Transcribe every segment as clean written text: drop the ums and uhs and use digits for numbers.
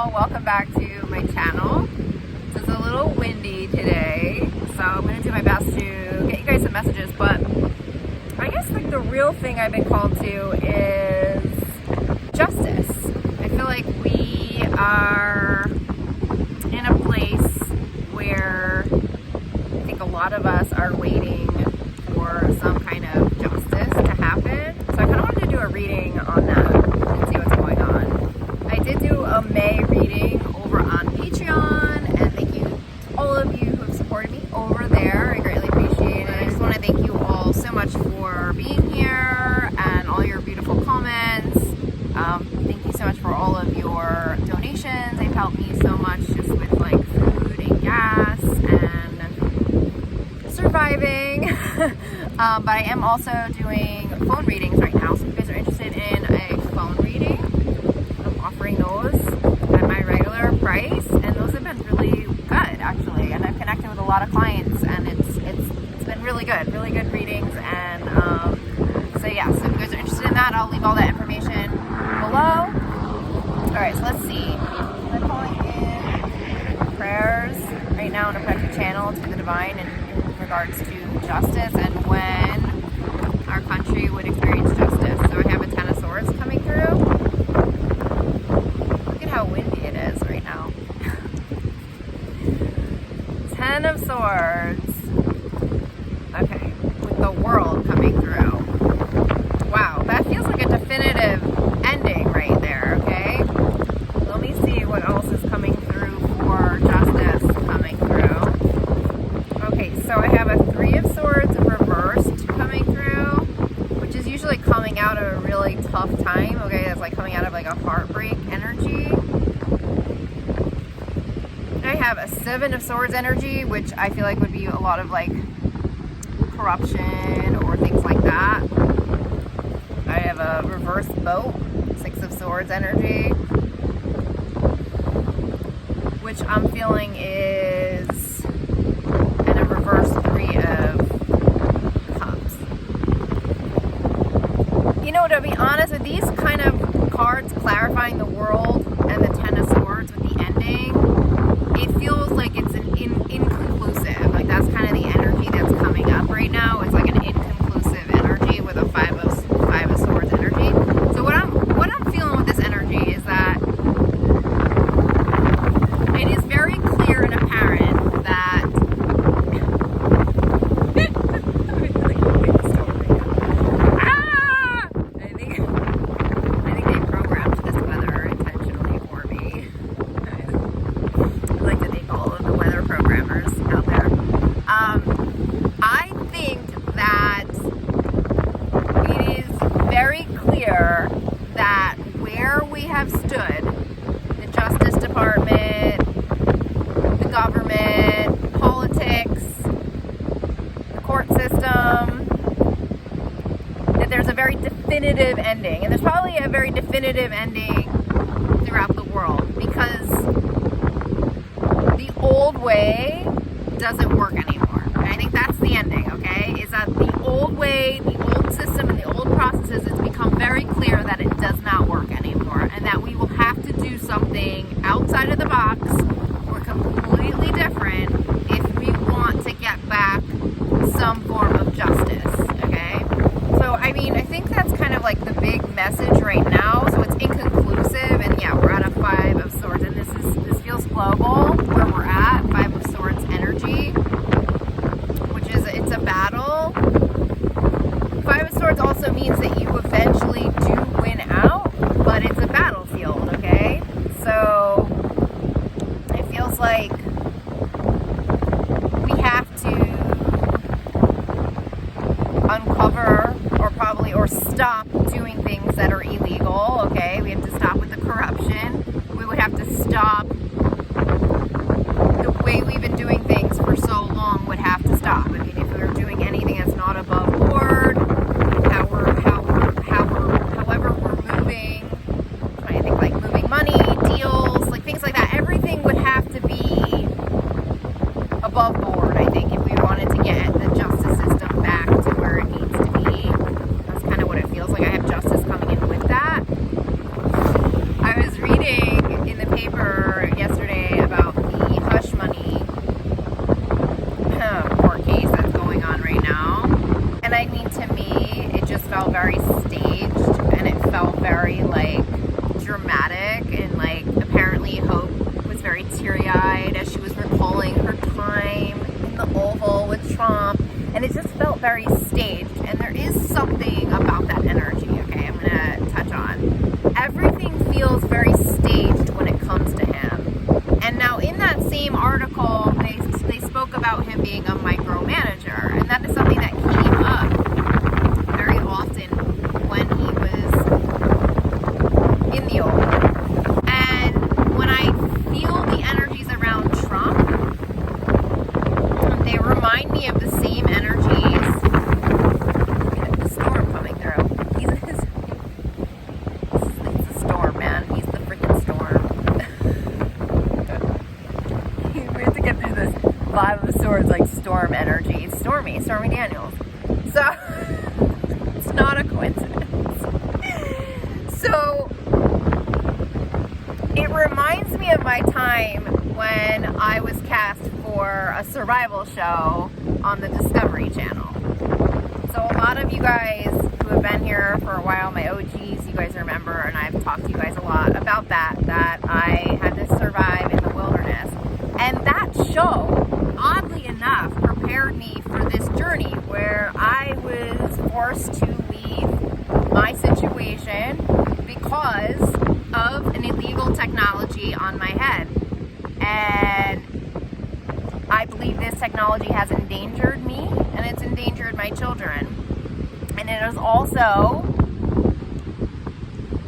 all, welcome back to my channel. It's a little windy today, so I'm going to do my best to get you guys some messages, but I guess like the real thing I've been called to is justice. I feel like we are in a place where I think a lot of us are waiting for some kind of justice to happen. So I kind of wanted to do a reading on that and see what's going on. I did do a May reading over on Patreon, and thank you to all of you who have supported me over there. I greatly appreciate it. I just want to thank you all so much for being here and all your beautiful comments. Thank you so much for all of your donations. They've helped me so much just with like food and gas and surviving. But I am also doing phone readings right now, so if you guys are interested in a phone reading, I'm offering those at my regular price, and those have been really good actually, and I've connected with a lot of clients, and it's been really good readings. And so yeah, so if you guys are interested in that, I'll leave all that information below. Alright, so let's see. I'm calling in prayers right now on a protected channel to the divine in regards to justice and when our country would experience justice. So I have a 10 of Swords coming through. Look at how windy it is right now. 10 of Swords. Okay, with the World coming through. Wow, that feels like a definitive ending right there, okay? Let me see what else is coming through for justice coming through. Okay, so I have a 3 of Swords reversed coming through, which is usually coming out of a really tough time, okay? That's like coming out of like a heartbreak energy. I have a 7 of Swords energy, which I feel like would be a lot of like corruption or things like that. I have a reverse boat, 6 of Swords energy, which I'm feeling is in a reverse 3 of Cups. You know, to be honest, with these kind of cards clarifying the World and the 10 of Swords with the ending, it feels like it's an inconclusive. Like that's kind of the energy that's coming up right now. It's like an inconclusive energy with a 5 of Swords energy. So what I'm feeling with this energy is that it is very clear and apparent that I think they programmed this weather intentionally for me. I'd like to thank all of the weather programmers out there. I think that it is very clear that where we have stood, the Justice Department, the government, politics, the court system, that there's a very definitive ending. And there's probably a very definitive ending throughout the world, because the old way doesn't work anymore. And I think that's the ending, okay? Is that the old way, the old system, and the old processes, it's become very clear that it does not work anymore, and that we will have to do something outside of the box or completely different if we want to get back some form of justice, okay? So, I mean, I think that's kind of like the big message right now. So it's inconclusive, and yeah, we're at a 5 of Swords, and this feels global where we're at, 5 of Swords energy, which is, it's a battle. 5 of Swords also means that you eventually do win out, but it's a battlefield, okay? So it feels like we have to uncover or stop doing things that are illegal, okay? We have to stop with the corruption. We would have to stop the way we've been doing things for so long would have to stop. I mean, if we were doing anything that's not above board, however we're moving, I think like moving money, deals, like things like that, everything would have to be above board, I think, if we wanted to get the justice system back to where it needs to be. That's kind of what it feels like. I have justice coming in with that. I was reading in the paper And it just felt very staged. And there is something about that energy, okay, I'm going to touch on. Everything feels very staged when it comes to him. And now in that same article, they spoke about him being a micromanager. And that is something that came up very often when he was in the old. And when I feel the energies around Trump, they remind me of the same energies. The storm coming through. It's a storm, man. He's the freaking storm. We have to get through this Five of Swords, like storm energy. It's Stormy Daniels. So, it's not a coincidence. So, it reminds me of my time when I was cast for a survival show on the Discovery Channel. So a lot of you guys who have been here for a while, my OGs, you guys remember, and I've talked to you guys a lot about that I had to survive in the wilderness. And that show, oddly enough, prepared me for this journey where I was forced to leave my situation because of an illegal technology on my head. And I believe this technology has endangered me, and it's endangered my children. And it has also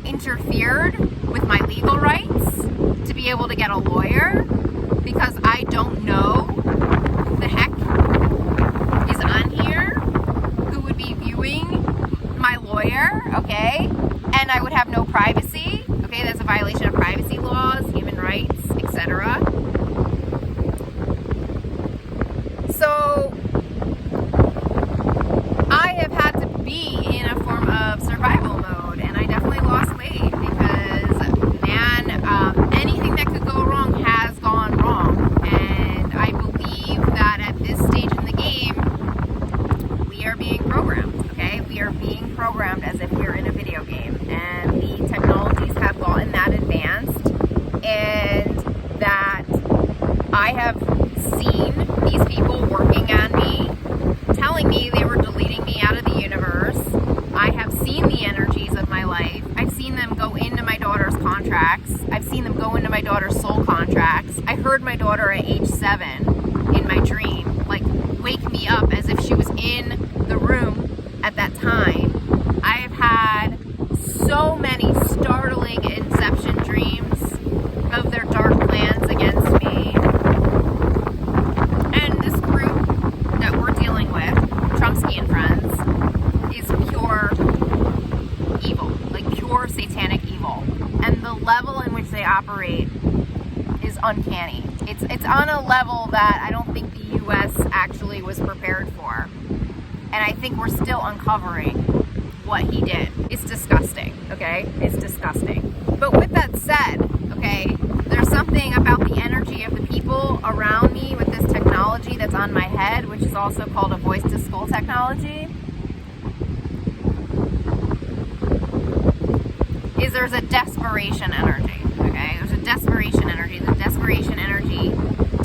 interfered with my legal rights to be able to get a lawyer, because I don't know who the heck is on here who would be viewing my lawyer, okay? And I would have no privacy, okay? That's a violation of privacy laws, human rights, etc. So I have had to be in a form of survival mode, and I definitely lost weight because, man, anything that could go wrong has gone wrong. And I believe that at this stage in the game, we are being programmed, okay? We are being programmed as if we're in a video game, and the technologies have gotten that advanced, and that I have seen these people working on me, telling me they were deleting me out of the universe. I have seen the energies of my life. I've seen them go into my daughter's contracts. I've seen them go into my daughter's soul contracts. I heard my daughter at age 7 in my dream, like, wake me up as if she was in the room at that time. I have had so many startling inception dreams of their dark plans against me. And this group that we're dealing with, Trumpsky and Friends, is pure evil, like pure satanic evil. And the level in which they operate is uncanny. It's on a level that I don't think the US actually was prepared for. And I think we're still uncovering what he did. It's disgusting, okay? It's disgusting. But with that said, okay, there's something about the energy of the people around me with this technology that's on my head, which is also called a voice-to-skull technology, is there's a desperation energy, okay? There's a desperation energy. The desperation energy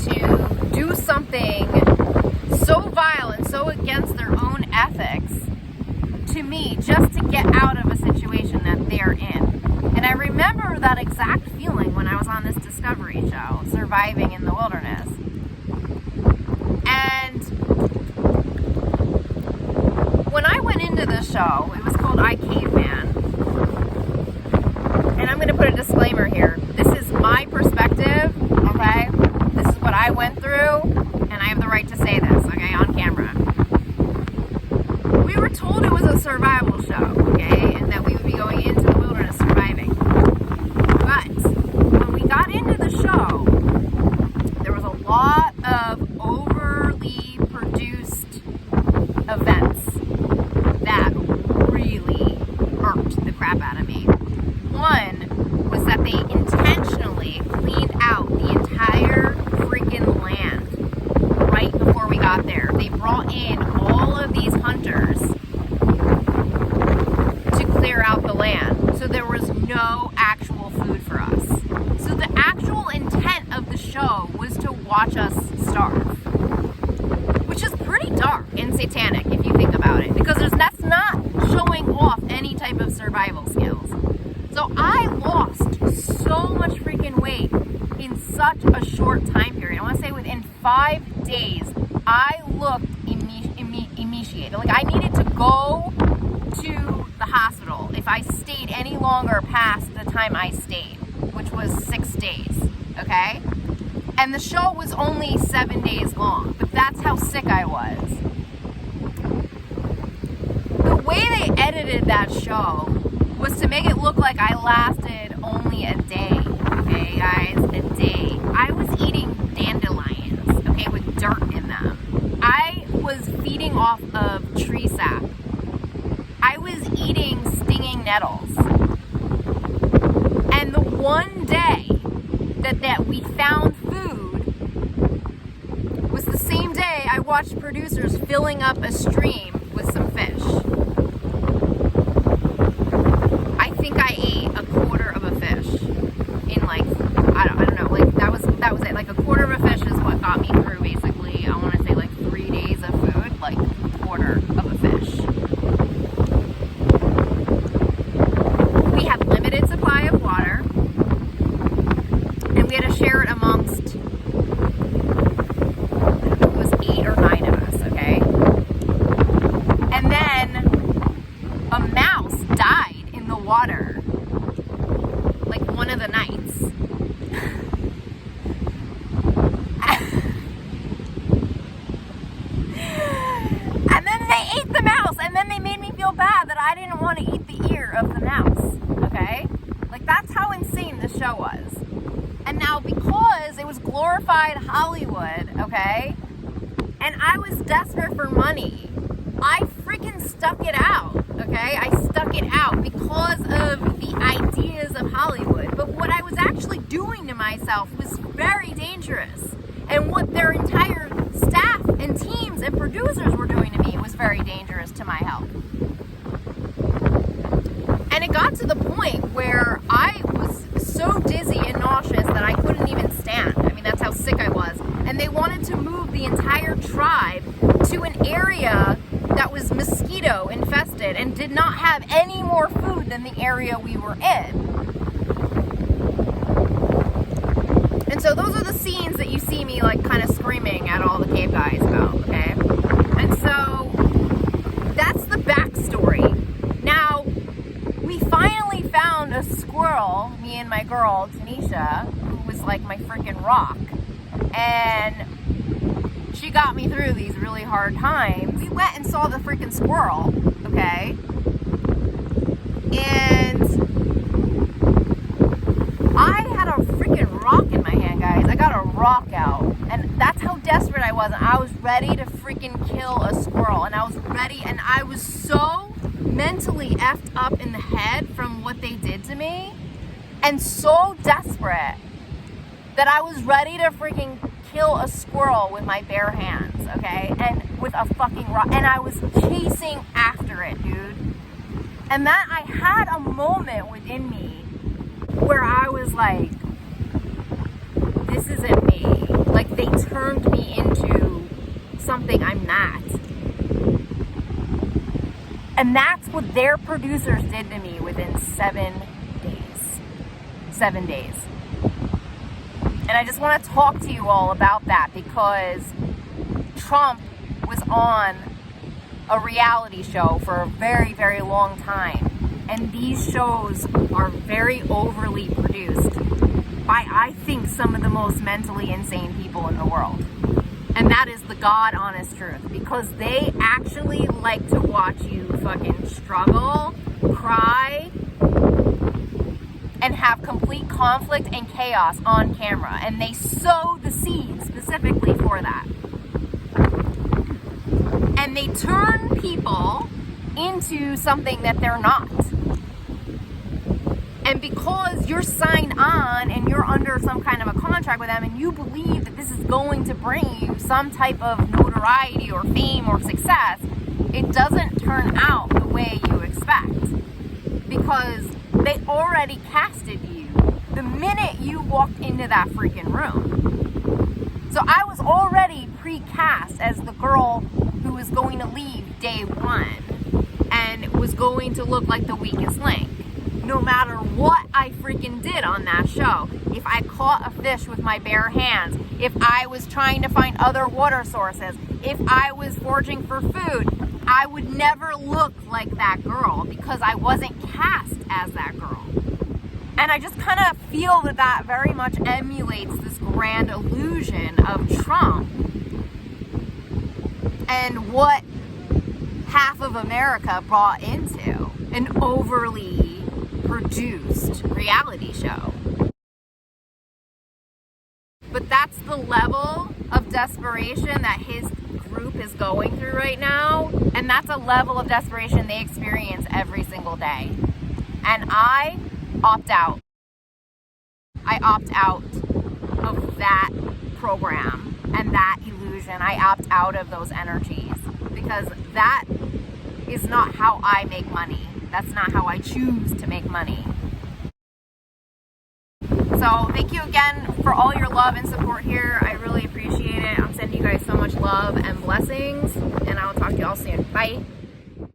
to do something so vile and so against their own ethics to me, just to get out of a situation that they're in. And I remember that exact feeling when I was on this Discovery show, surviving in the wilderness. And when I went into the show, it was called I Caveman. And I'm going to put a disclaimer here. This is my perspective, okay? This is what I went through, and I have the right to say this, okay, on camera. We were told it was a survival show, okay, and that we would be going into the wilderness surviving. But when we got into the show, there was a lot of overly produced events that really irked the crap out of me. One was that they intentionally cleaned out the entire freaking land right before we got there. They brought in all of these hunters to clear out the land. So there was no actual food for us. So the actual intent of the show was to watch us starve, which is pretty dark and satanic. 5 days, I looked emaciated. Like, I needed to go to the hospital if I stayed any longer past the time I stayed, which was 6 days, okay? And the show was only 7 days long, but that's how sick I was. The way they edited that show was to make it look like I lasted only a day, okay, guys? A day. I was eating dandelions, okay, with dirt in them. I was feeding off of tree sap. I was eating stinging nettles. And the one day that we found food was the same day I watched producers filling up a stream with some fish. I think I ate a quarter of a fish in like, I don't know, like that was it. Like a quarter of a fish is what got me through basically, I want to say like 3 days of food, like a quarter of a fish. We had limited supply of water, and we had to share it amongst, it was 8 or 9 of us, okay? And then a mouse died in the water, like one of the nights. And then they ate the mouse, and then they made me feel bad that I didn't want to eat the ear of the mouse, okay? Like, that's how insane this show was. And now, because it was glorified Hollywood, okay, and I was desperate for money, I freaking stuck it out, okay? I stuck it out because of the ideas of Hollywood. But what I was actually doing to myself was very dangerous. And what their entire staff and teams and producers were doing to me was very dangerous to my health. And it got to the point where I was so dizzy and nauseous that I couldn't even stand. I mean, that's how sick I was. And they wanted to move the entire tribe to an area that was mosquito infested and did not have any more food than the area we were in. And so those are the scenes that you see me like kind of screaming at all the cave guys about, okay? And so that's the backstory. Now, we finally found a squirrel, me and my girl, Tanisha, who was like my freaking rock. And she got me through these really hard times. We went and saw the freaking squirrel, okay? And I had a freaking rock in my hand, guys. I got a rock out. And that's how desperate I was. I was ready to freaking kill a squirrel. And I was ready, and I was so mentally effed up in the head from what they did to me, and so desperate that I was ready to freaking kill a squirrel with my bare hands, okay? And with a fucking rock. And I was chasing after it, dude. And that I had a moment within me where I was like, this isn't me. Like, they turned me into something I'm not. And that's what their producers did to me within 7 days. 7 days. And I just want to talk to you all about that, because Trump was on a reality show for a very, very long time. And these shows are very overly produced by, I think, some of the most mentally insane people in the world. And that is the God honest truth, because they actually like to watch you fucking struggle, cry, and have complete conflict and chaos on camera. And they sow the seed specifically for that. And they turn people into something that they're not. And because you're signed on and you're under some kind of a contract with them, and you believe that this is going to bring you some type of notoriety or fame or success, it doesn't turn out the way you expect. Because they already casted you the minute you walked into that freaking room. So I was already pre-cast as the girl who was going to leave day one and was going to look like the weakest link. no matter what I freaking did on that show. If I caught a fish with my bare hands, if I was trying to find other water sources, if I was foraging for food, I would never look like that girl because I wasn't cast as that girl. And I just kind of feel that that very much emulates this grand illusion of Trump and what half of America bought into, an overly produced reality show. But that's the level of desperation that his group is going through right now, and that's a level of desperation they experience every single day. And I opt out. I opt out of that program and that illusion. I opt out of those energies because that is not how I make money. That's not how I choose to make money. So thank you again for all your love and support here. I really appreciate it. I'm sending you guys so much love and blessings, and I'll talk to you all soon. Bye.